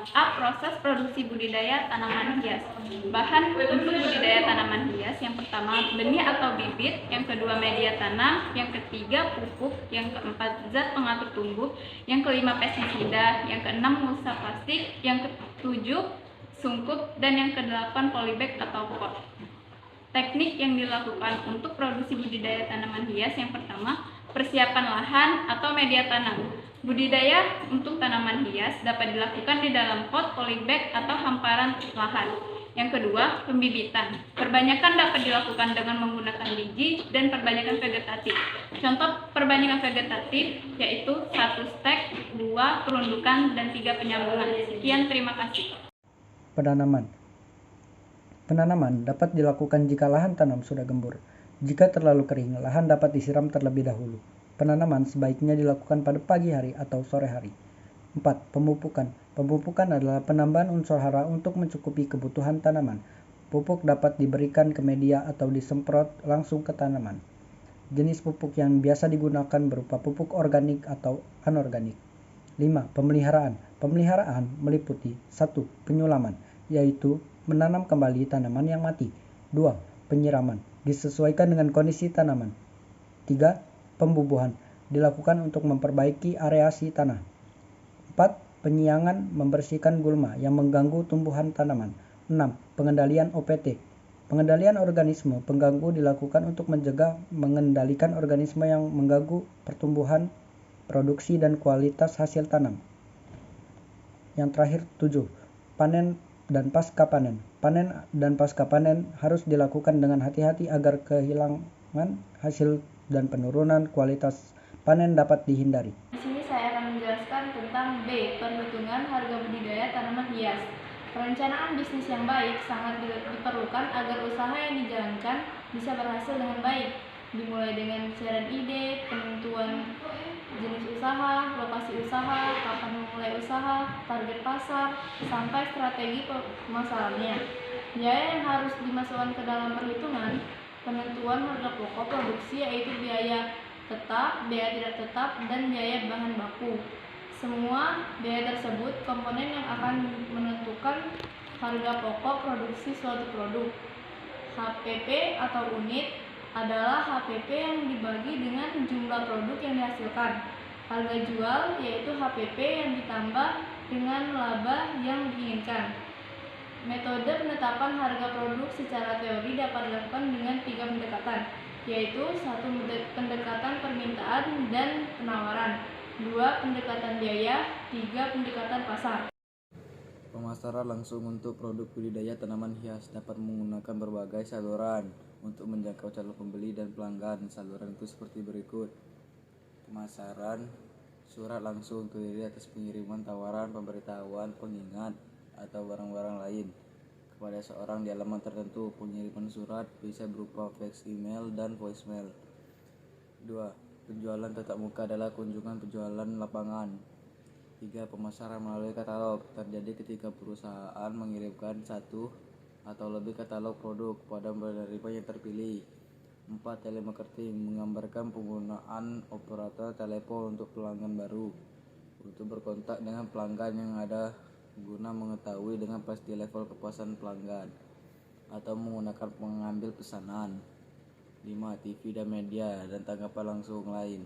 tentang proses produksi budidaya tanaman hias. Bahan untuk budidaya tanaman hias: yang pertama benih atau bibit, yang kedua media tanam, yang ketiga pupuk, yang keempat zat pengatur tumbuh, yang kelima pestisida, yang keenam mulsa plastik, yang ketujuh sungkup, dan yang kedelapan polybag atau pot. Teknik yang dilakukan untuk produksi budidaya tanaman hias: yang pertama, persiapan lahan atau media tanam. Budidaya untuk tanaman hias dapat dilakukan di dalam pot, polybag, atau hamparan lahan. Yang kedua, pembibitan. Perbanyakan dapat dilakukan dengan menggunakan biji dan perbanyakan vegetatif. Contoh perbanyakan vegetatif yaitu 1 stek, 2 perundukan, dan 3 penyambungan. Sekian, terima kasih. Penanaman. Penanaman dapat dilakukan jika lahan tanam sudah gembur. Jika terlalu kering, lahan dapat disiram terlebih dahulu. Penanaman sebaiknya dilakukan pada pagi hari atau sore hari. 4. Pemupukan. Pemupukan adalah penambahan unsur hara untuk mencukupi kebutuhan tanaman. Pupuk dapat diberikan ke media atau disemprot langsung ke tanaman. Jenis pupuk yang biasa digunakan berupa pupuk organik atau anorganik. 5. Pemeliharaan. Pemeliharaan meliputi 1. Penyulaman, yaitu menanam kembali tanaman yang mati. 2. Penyiraman, disesuaikan dengan kondisi tanaman. 3. Pembubuhan, dilakukan untuk memperbaiki areasi tanah. 4. Penyiangan, membersihkan gulma yang mengganggu tumbuhan tanaman. 6. Pengendalian OPT. Pengendalian organisme pengganggu dilakukan untuk mengendalikan organisme yang mengganggu pertumbuhan, produksi, dan kualitas hasil tanam. Yang terakhir 7. Panen dan pasca panen. Panen dan pasca panen harus dilakukan dengan hati-hati agar kehilangan hasil dan penurunan kualitas panen dapat dihindari. Di sini saya akan menjelaskan tentang B. Perhitungan harga budidaya tanaman hias. Perencanaan bisnis yang baik sangat diperlukan agar usaha yang dijalankan bisa berhasil dengan baik, dimulai dengan pencarian ide, penentuan jenis usaha, lokasi usaha, kapan memulai usaha, target pasar, sampai strategi pemasarannya. Biaya yang harus dimasukkan ke dalam perhitungan: penentuan harga pokok produksi, yaitu biaya tetap, biaya tidak tetap, dan biaya bahan baku. Semua biaya tersebut komponen yang akan menentukan harga pokok produksi suatu produk. HPP atau unit adalah HPP yang dibagi dengan jumlah produk yang dihasilkan. Harga jual yaitu HPP yang ditambah dengan laba yang diinginkan. Metode penetapan harga produk secara teori dapat dilakukan dengan 3 pendekatan, yaitu 1. Pendekatan permintaan dan penawaran, 2. Pendekatan biaya, 3. Pendekatan pasar. Pemasaran langsung untuk produk budidaya tanaman hias dapat menggunakan berbagai saluran untuk menjangkau calon pembeli dan pelanggan. Saluran itu seperti berikut. Pemasaran surat langsung terdiri atas pengiriman tawaran, pemberitahuan, pengingat, atau barang-barang lain kepada seorang di alamat tertentu. Pengiriman surat bisa berupa fax, email, dan voicemail. 2. Penjualan tatap muka adalah kunjungan penjualan lapangan. 3. Pemasaran melalui katalog terjadi ketika perusahaan mengirimkan satu atau lebih katalog produk pada penerima yang terpilih. 4. Telemarketing menggambarkan penggunaan operator telepon untuk pelanggan baru untuk berkontak dengan pelanggan yang ada guna mengetahui dengan pasti level kepuasan pelanggan atau menggunakan pengambil pesanan. 5. TV dan media dan tanggapan langsung lain.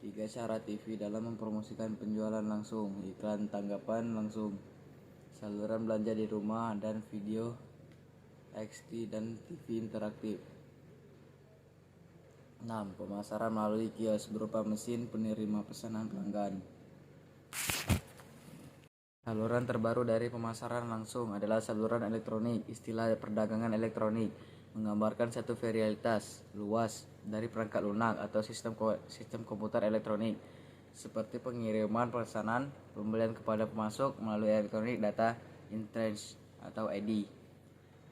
3. Syarat TV dalam mempromosikan penjualan langsung, iklan tanggapan langsung, saluran belanja di rumah, dan video XT dan TV interaktif. 6. Pemasaran melalui kios berupa mesin penerima pesanan pelanggan. Saluran terbaru dari pemasaran langsung adalah saluran elektronik. Istilah perdagangan elektronik menggambarkan satu varietas luas dari perangkat lunak atau sistem komputer elektronik, seperti pengiriman pesanan, pembelian kepada pemasok melalui elektronik data exchange atau ID,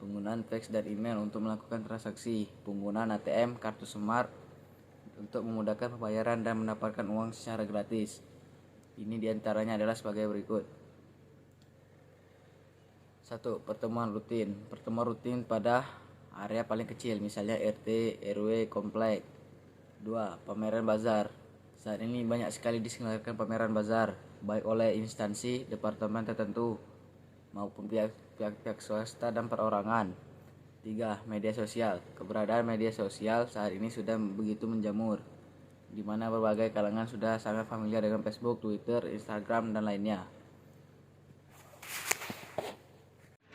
penggunaan fax dan email untuk melakukan transaksi, penggunaan ATM, kartu smart untuk memudahkan pembayaran dan mendapatkan uang secara gratis. Ini diantaranya adalah sebagai berikut. 1. Pertemuan rutin. Pertemuan rutin pada area paling kecil, misalnya RT, RW, komplek. 2. Pameran bazar. Saat ini banyak sekali diselenggarakan pameran bazar, baik oleh instansi, departemen tertentu, maupun pihak swasta dan perorangan. 3. Media sosial. Keberadaan media sosial saat ini sudah begitu menjamur, di mana berbagai kalangan sudah sangat familiar dengan Facebook, Twitter, Instagram, dan lainnya.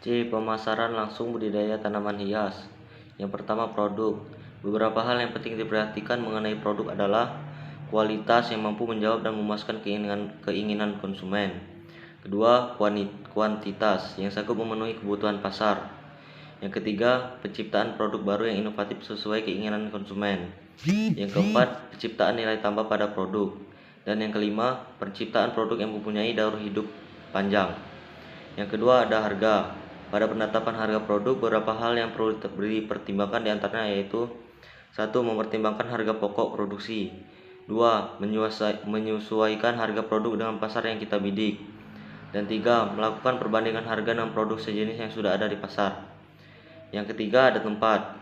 C. Pemasaran langsung budidaya tanaman hias. Yang pertama, produk. Beberapa hal yang penting diperhatikan mengenai produk adalah kualitas yang mampu menjawab dan memuaskan keinginan konsumen. Kedua, kuantitas yang sanggup memenuhi kebutuhan pasar. Yang ketiga, penciptaan produk baru yang inovatif sesuai keinginan konsumen. Yang keempat, penciptaan nilai tambah pada produk. Dan yang kelima, penciptaan produk yang mempunyai daur hidup panjang. Yang kedua, ada harga. Pada penetapan harga produk, beberapa hal yang perlu dipertimbangkan diantaranya yaitu 1. Mempertimbangkan harga pokok produksi. 2. Menyesuaikan harga produk dengan pasar yang kita bidik. Dan 3. Melakukan perbandingan harga dengan produk sejenis yang sudah ada di pasar. Yang ketiga, ada tempat.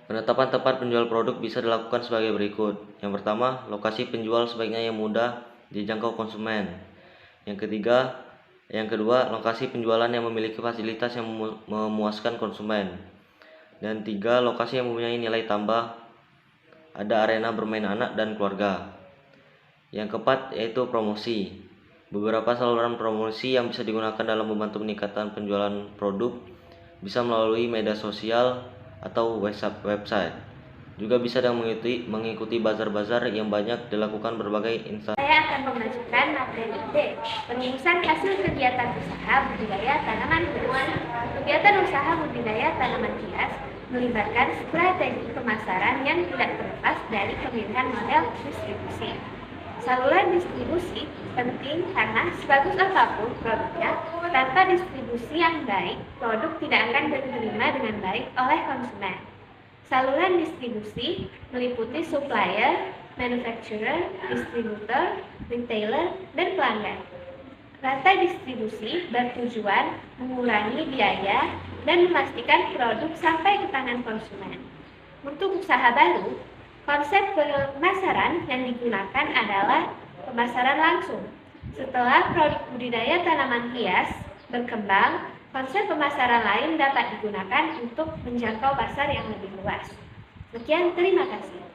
Penetapan tempat penjual produk bisa dilakukan sebagai berikut. Yang pertama, lokasi penjual sebaiknya yang mudah dijangkau konsumen. Yang kedua, lokasi penjualan yang memiliki fasilitas yang memuaskan konsumen. Dan 3, lokasi yang mempunyai nilai tambah, ada arena bermain anak dan keluarga. Yang keempat, yaitu promosi. Beberapa saluran promosi yang bisa digunakan dalam membantu meningkatkan penjualan produk bisa melalui media sosial atau website. Juga bisa dengan mengikuti bazar-bazar yang banyak dilakukan berbagai instansi. Saya akan membacakan materi D. Perumusan hasil kegiatan usaha budidaya tanaman hias. Kegiatan usaha budidaya tanaman hias melibatkan strategi pemasaran yang tidak terlepas dari pemilihan model distribusi. Saluran distribusi penting karena sebagus apapun produknya, tanpa distribusi yang baik, produk tidak akan diterima dengan baik oleh konsumen. Saluran distribusi meliputi supplier, manufacturer, distributor, retailer, dan pelanggan. Rantai distribusi bertujuan mengurangi biaya dan memastikan produk sampai ke tangan konsumen. Untuk usaha baru, konsep pemasaran yang digunakan adalah pemasaran langsung. Setelah produk budidaya tanaman hias berkembang, konsep pemasaran lain dapat digunakan untuk menjangkau pasar yang lebih luas. Sekian, terima kasih.